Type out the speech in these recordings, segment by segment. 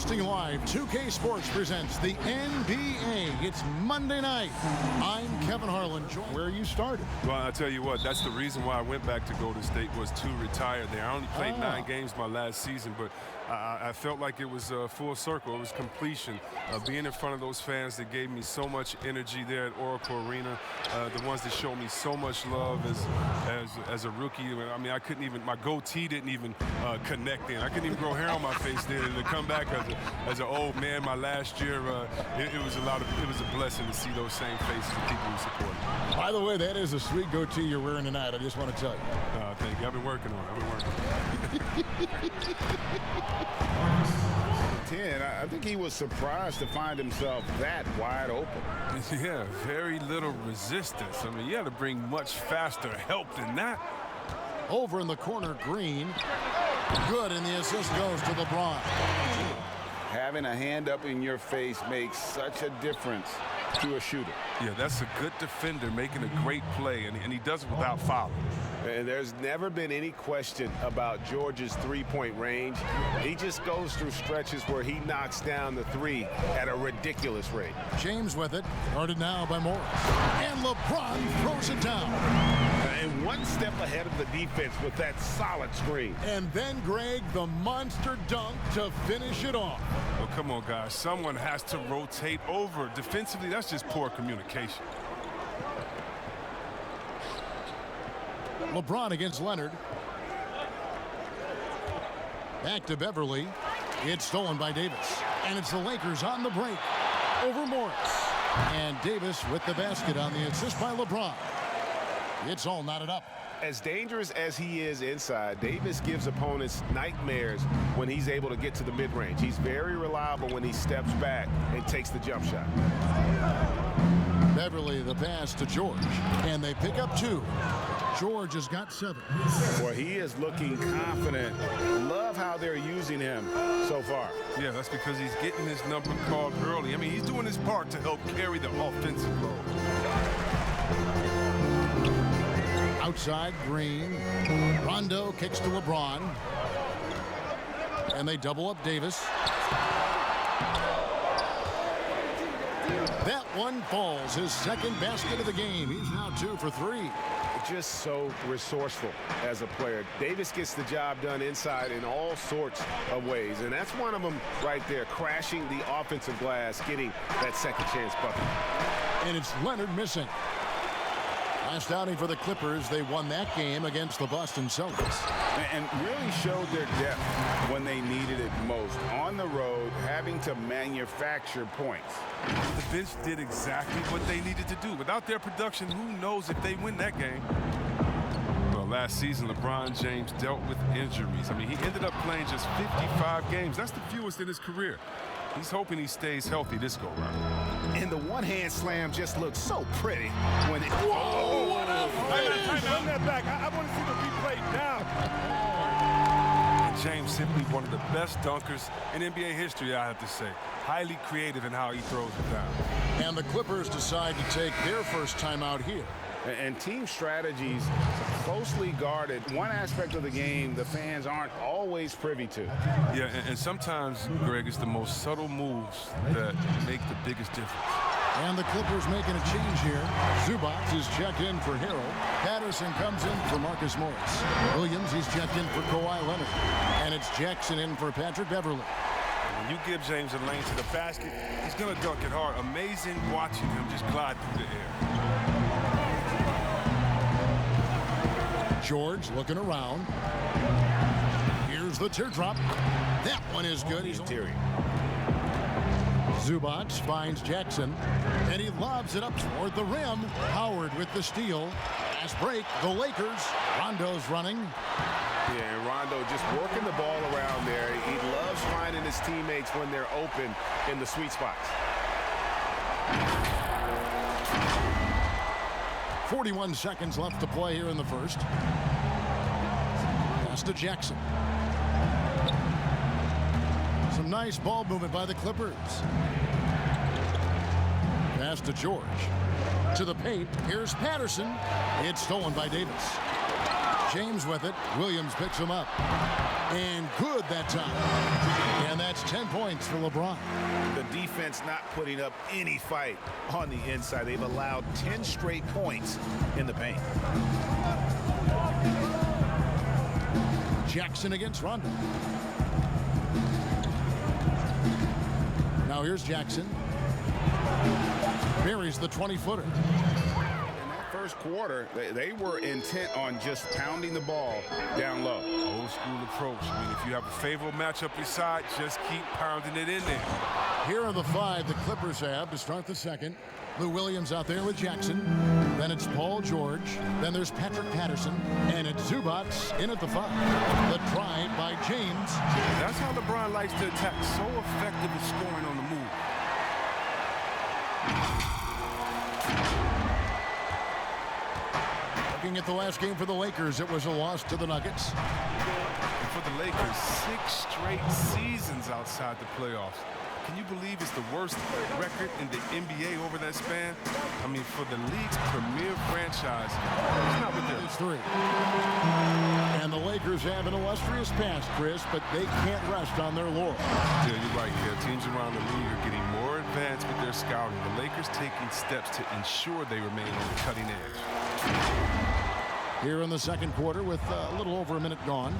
Broadcasting live, 2K Sports presents the NBA. It's Monday night. I'm Kevin Harlan. Where you started? Well, I'll tell you what, that's the reason why I went back to Golden State was to retire there. I only played 9 games my last season, but I felt like it was full circle. It was completion. Being in front of those fans that gave me so much energy there at Oracle Arena, the ones that showed me so much love as a rookie. I mean, I couldn't even, my goatee didn't even connect in. I couldn't even grow hair on my face there. And to come back as an old man my last year, it was a blessing to see those same faces of people who support me. By the way, that is a sweet goatee you're wearing tonight. I just want to tell you. Thank you. I've been working on it. 10, I think he was surprised to find himself that wide open. Yeah, very little resistance. I mean, you had to bring much faster help than that. Over in the corner, Green. Good, and the assist goes to LeBron. Having a hand up in your face makes such a difference to a shooter. Yeah, that's a good defender making a great play, and he does it without fouling. And there's never been any question about George's three-point range. He just goes through stretches where he knocks down the three at a ridiculous rate. James with it, guarded now by Morris. And LeBron throws it down. And one step ahead of the defense with that solid screen. And then, Greg, the monster dunk to finish it off. Oh, come on, guys. Someone has to rotate over. Defensively, that's just poor communication. LeBron against Leonard. Back to Beverly. It's stolen by Davis. And it's the Lakers on the break. Over Morris. And Davis with the basket on the assist by LeBron. It's all knotted up. As dangerous as he is inside, Davis gives opponents nightmares when he's able to get to the mid-range. He's very reliable when he steps back and takes the jump shot. Beverly the pass to George. And they pick up 2. George has got 7. Boy, he is looking confident. Love how they're using him so far. Yeah, that's because he's getting his number called early. I mean, he's doing his part to help carry the offensive load. Outside, Green. Rondo kicks to LeBron. And they double up Davis. That one falls. His second basket of the game. He's now 2 for 3. Just so resourceful as a player. Davis gets the job done inside in all sorts of ways, and that's one of them right there, crashing the offensive glass, getting that second chance bucket. And it's Leonard missing. Last outing for the Clippers, they won that game against the Boston Celtics. And really showed their depth when they needed it most. On the road, having to manufacture points. The bench did exactly what they needed to do. Without their production, who knows if they win that game? Well, last season, LeBron James dealt with injuries. I mean, he ended up playing just 55 games. That's the fewest in his career. He's hoping he stays healthy this go-round. And the one-hand slam just looks so pretty when it... Whoa! What up? Run that back. I want to see the replay now. And James simply one of the best dunkers in NBA history, I have to say. Highly creative in how he throws it down. And the Clippers decide to take their first time out here. And team strategies closely guarded. One aspect of the game the fans aren't always privy to. Yeah, and sometimes, Greg, it's the most subtle moves that make the biggest difference. And the Clippers making a change here. Zubac is checked in for Harrell. Patterson comes in for Marcus Morris. Williams, he's checked in for Kawhi Leonard. And it's Jackson in for Patrick Beverly. When you give James a lane to the basket, he's going to dunk it hard. Amazing watching him just glide through the air. George looking around. Here's the teardrop. That one is good. He's interior. Zubac finds Jackson, and he lobs it up toward the rim. Howard with the steal. Fast break, the Lakers. Rondo's running. Yeah, and Rondo just working the ball around there. He loves finding his teammates when they're open in the sweet spots. 41 seconds left to play here in the first. Pass to Jackson. Some nice ball movement by the Clippers. Pass to George. To the paint. Here's Patterson. It's stolen by Davis. James with it. Williams picks him up. And good that time. And that's 10 points for LeBron. The defense not putting up any fight on the inside. They've allowed 10 straight points in the paint. Jackson against Rondo. Now here's Jackson. Buries the 20-footer. First quarter, they were intent on just pounding the ball down low. Old school approach. I mean, if you have a favorable matchup your side, just keep pounding it in there. Here are the 5 the Clippers have to start the second. Lou Williams out there with Jackson. Then it's Paul George. Then there's Patrick Patterson. And it's Zubac in at the 5. The drive by James. That's how LeBron likes to attack. So effective at scoring on the move. Looking at the last game for the Lakers, it was a loss to the Nuggets. And for the Lakers, 6 straight seasons outside the playoffs. Can you believe it's the worst record in the NBA over that span? I mean, for the league's premier franchise, it's not what they're... It's 3. And the Lakers have an illustrious past, Chris, but they can't rest on their laurels. Yeah, you're right. Teams around the league are getting more advanced with their scouting. The Lakers taking steps to ensure they remain on the cutting edge. Here in the second quarter with a little over a minute gone.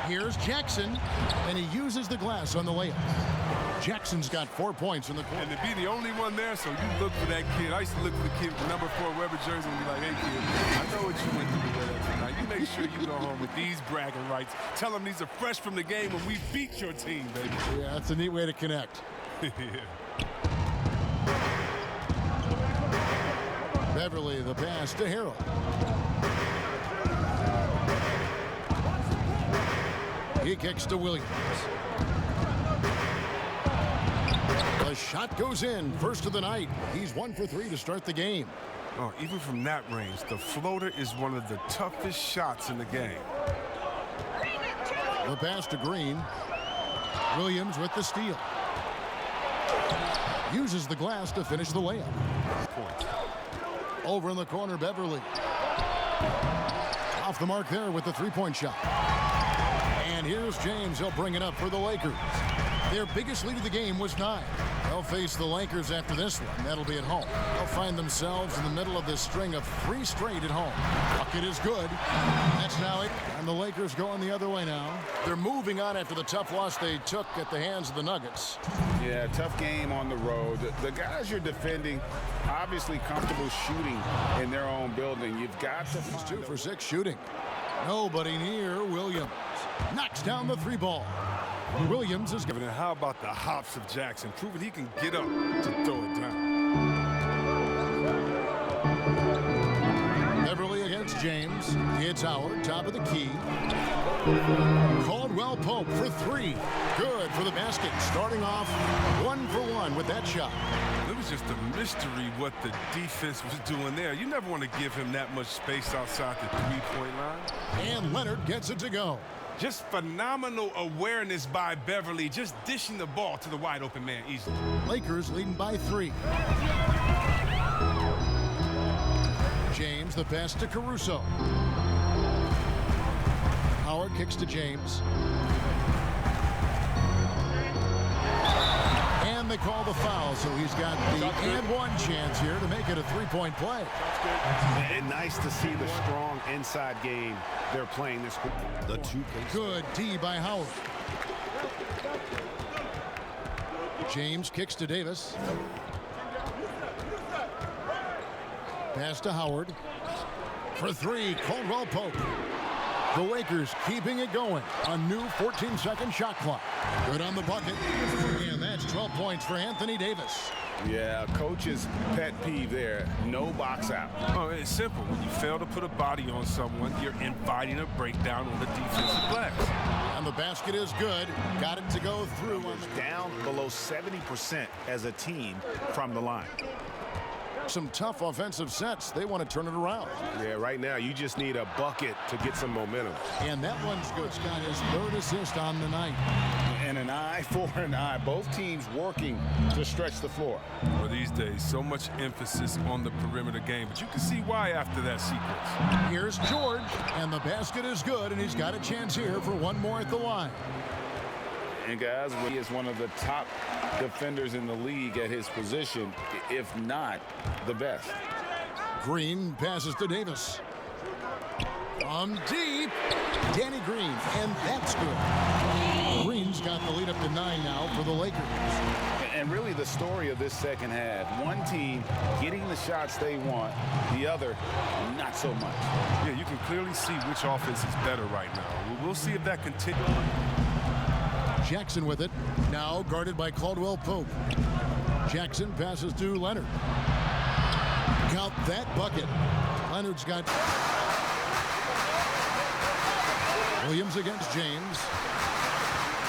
Here's Jackson, and he uses the glass on the layup. Jackson's got 4 points in the quarter. And to be the only one there, so you look for that kid. I used to look for the kid with the number 4 Weber jersey and be like, hey, kid, I know what you went through with that tonight. You make sure you go home with these bragging rights. Tell them these are fresh from the game when we beat your team, baby. Yeah, that's a neat way to connect. Yeah. Beverly, the pass to Harold. He kicks to Williams. The shot goes in. First of the night. He's 1 for 3 to start the game. Oh, even from that range, the floater is one of the toughest shots in the game. The pass to Green. Williams with the steal. Uses the glass to finish the layup. Point. Over in the corner, Beverly. Off the mark there with the three-point shot. And here's James. He'll bring it up for the Lakers. Their biggest lead of the game was 9. They'll face the Lakers after this one. That'll be at home. They'll find themselves in the middle of this string of 3 straight at home. Bucket is good. That's now it. And the Lakers going the other way now. They're moving on after the tough loss they took at the hands of the Nuggets. Yeah, tough game on the road. The guys you're defending, obviously comfortable shooting in their own building. You've got to find 2 for 6 shooting. Nobody near Williams. Knocks down the 3 ball. Williams is And how about the hops of Jackson, proving he can get up to throw it down. Beverly against James. It's Howard, top of the key. Caldwell Pope for 3. Good for the basket. Starting off 1 for 1 with that shot. It was just a mystery what the defense was doing there. You never want to give him that much space outside the 3-point line. And Leonard gets it to go. Just phenomenal awareness by Beverly, just dishing the ball to the wide open man easily. Lakers leading by 3. James, the pass to Caruso. Howard kicks to James. And they call the foul, so he's got the and 1 chance here to make it a 3-point play. And nice to see the strong inside game they're playing this quarter. the 2 Good D by Howard. James kicks to Davis. Pass to Howard. For 3, Caldwell Pope. The Lakers keeping it going. A new 14-second shot clock. Good on the bucket. And that's 12 points for Anthony Davis. Yeah, coach's pet peeve there. No box out. Oh, it's simple. When you fail to put a body on someone, you're inviting a breakdown on the defensive glass. And the basket is good. Got it to go through. Down below 70% as a team from the line. Some tough offensive sets. They want to turn it around. Yeah, right now you just need a bucket to get some momentum. And that one's good. Scott, his 3rd assist on the night. And an eye for an eye. Both teams working to stretch the floor. Well, these days, so much emphasis on the perimeter game, but you can see why after that sequence. Here's George, and the basket is good, and he's got a chance here for one more at the line. And guys, he is one of the top defenders in the league at his position, if not the best. Green passes to Davis. From deep, Danny Green, and that's good. Green's got the lead up to 9 now for the Lakers. And really the story of this second half, one team getting the shots they want, the other not so much. Yeah, you can clearly see which offense is better right now. We'll see if that continues. Jackson with it, now guarded by Caldwell Pope. Jackson passes to Leonard. Count that bucket. Leonard's got Williams against James.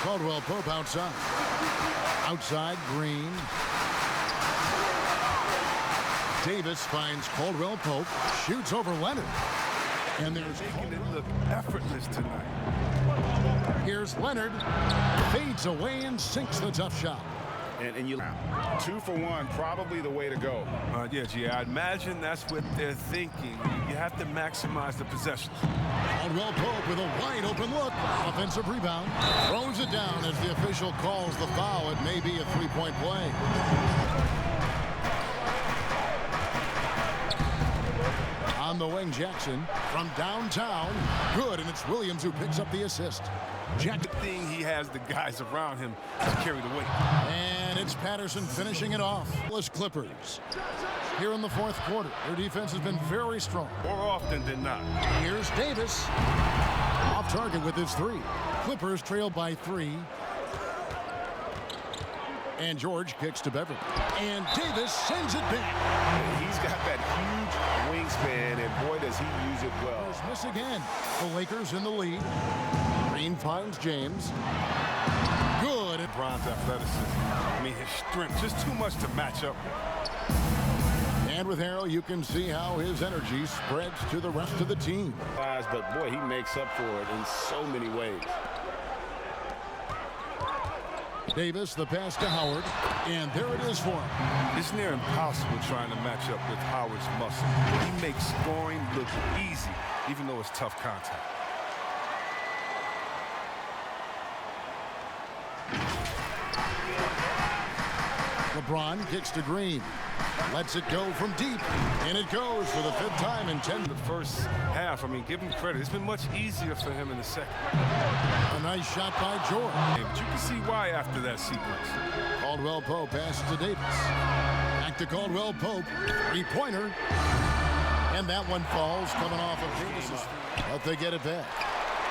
Caldwell Pope outside. Outside, Green. Davis finds Caldwell Pope, shoots over Leonard. And there's Making it look effortless tonight. Here's Leonard, fades away and sinks the tough shot. And you 2 for 1, probably the way to go. Yeah, I imagine that's what they're thinking. You have to maximize the possessions. Caldwell Pope with a wide open look. Offensive rebound. Throws it down as the official calls the foul. It may be a three-point play. On the wing, Jackson from downtown. Good, and it's Williams who picks up the assist. The thing he has the guys around him to carry the weight. And it's Patterson finishing it off. Clippers. Here in the fourth quarter, their defense has been very strong. More often than not. Here's Davis. Off target with his 3. Clippers trail by 3. And George kicks to Beverly. And Davis sends it back. He's got that huge wingspan, and boy, does he use it well. There's miss again. The Lakers in the lead. Green finds James. Good. LeBron's athleticism. I mean, his strength, just too much to match up with. And with Harrell, you can see how his energy spreads to the rest of the team. But boy, he makes up for it in so many ways. Davis, the pass to Howard, and there it is for him. It's near impossible trying to match up with Howard's muscle. He makes scoring look easy, even though it's tough contact. LeBron kicks to Green. Lets it go from deep, and it goes for the 5th time in 10. The first half, I mean, give him credit. It's been much easier for him in the second. A nice shot by George. But you can see why after that sequence. Caldwell Pope passes to Davis. Back to Caldwell Pope. 3-pointer. And that one falls coming off of Davis's. But they get it back.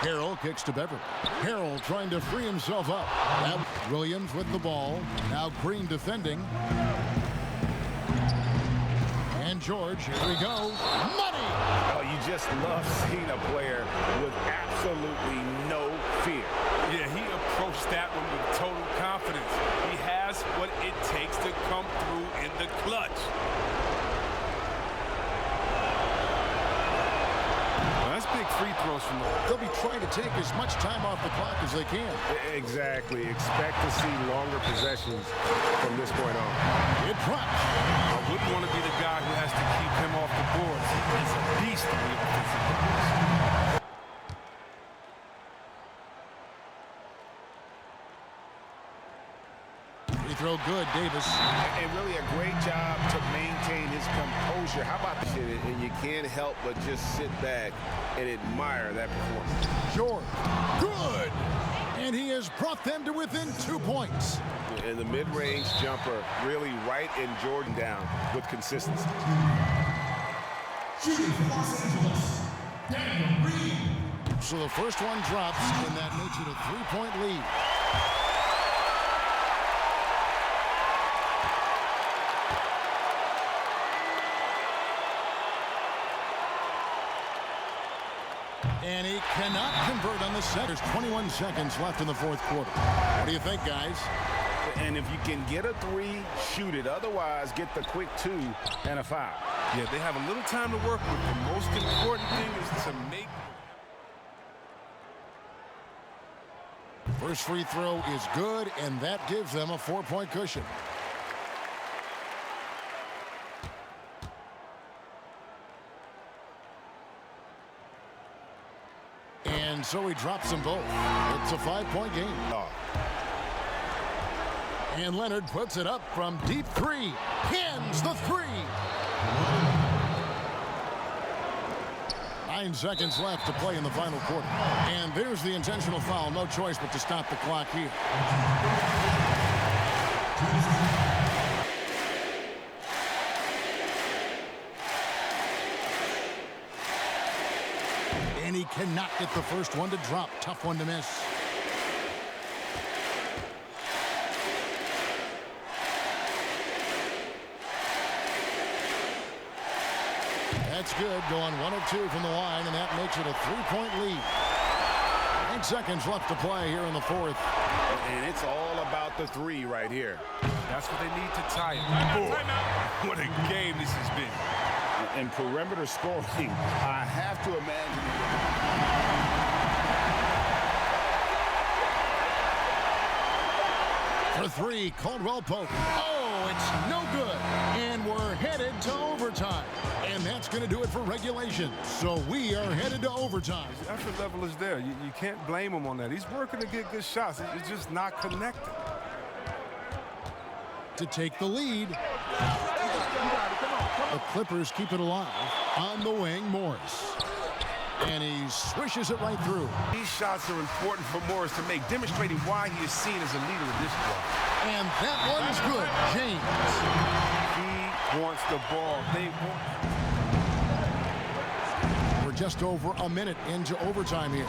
Harrell kicks to Beverly. Harrell trying to free himself up. Now Williams with the ball. Now Green defending. And George, here we go. Money! Oh, you just love seeing a player with absolutely no fear. Yeah, he approached that one with total confidence. He has what it takes to come through in the clutch. That's big free throws from the... They'll be trying to take as much time off the clock as they can. Exactly. Expect to see longer possessions from this point on. It drops. I wouldn't want to be the guy who has to keep him off the boards. He's a beast on the offensive glass. Free throw good, Davis. And really a great job to maintain his composure. How about this? And you can't help but just sit back and admire that performance. George, good. And he has brought them to within 2 points. And the mid-range jumper really right in Jordan down with consistency. So the first one drops, and that makes it a 3-point lead. And he cannot convert on the set. There's 21 seconds left in the fourth quarter. What do you think, guys? And if you can get a 3, shoot it. Otherwise, get the quick 2 and a foul. Yeah, they have a little time to work with. The most important thing is to make... First free throw is good, and that gives them a 4-point cushion. And so he drops them both. It's a 5-point game. And Leonard puts it up from deep three. Pins the three. 9 seconds left to play in the final quarter. And there's the intentional foul. No choice but to stop the clock here. And he cannot get the first one to drop. Tough one to miss. That's good, going 1 of 2 from the line, and that makes it a 3-point lead. 9 seconds left to play here in the fourth. And it's all about the three right here. That's what they need to tie it. Oh, what a game this has been. And perimeter scoring, I have to imagine. For three, Caldwell Pope. Oh, it's no good. And we're headed to overtime. And that's going to do it for regulation. So we are headed to overtime. His effort level is there. You can't blame him on that. He's working to get good shots. It's just not connected. To take the lead. The Clippers keep it alive. On the wing, Morris. And he swishes it right through. These shots are important for Morris to make, demonstrating why he is seen as a leader of this squad. And that one's good. James. He wants the ball. They want. We're just over a minute into overtime here.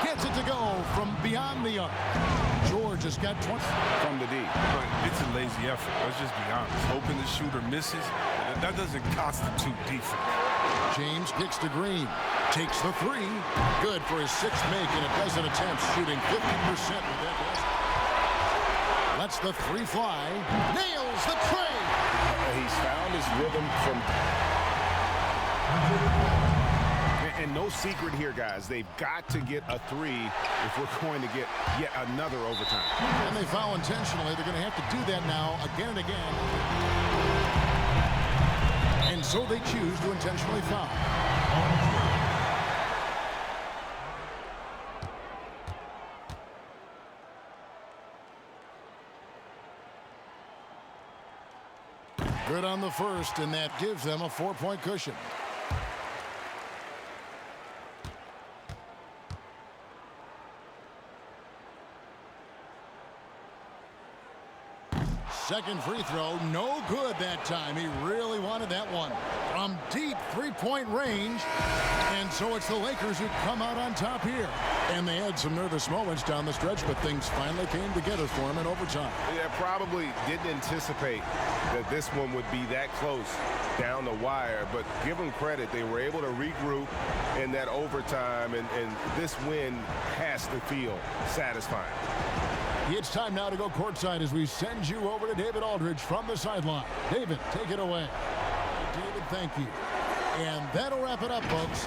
Gets it to go from beyond the arc. George has got 20. From the D. But it's a lazy effort. Let's just be honest. Hoping the shooter misses, that doesn't constitute defense. James kicks to Green. Takes the three. Good for his 6th make in a dozen attempts, shooting 50% with that basket. Lets the three fly. Nails the tray. He's found his rhythm from. And no secret here, guys. They've got to get a three if we're going to get yet another overtime. And they foul intentionally. They're going to have to do that now again and again. And so they choose to intentionally foul. Good on the first, and that gives them a 4-point cushion. Second free throw, no good that time. He really wanted that one. From deep 3-point range. And so it's the Lakers who come out on top here. And they had some nervous moments down the stretch, but things finally came together for him in overtime. Yeah, probably didn't anticipate that this one would be that close down the wire, but give them credit. They were able to regroup in that overtime, and this win has to feel satisfying. It's time now to go courtside as we send you over to David Aldridge from the sideline. David, take it away. David, thank you. And that'll wrap it up, folks.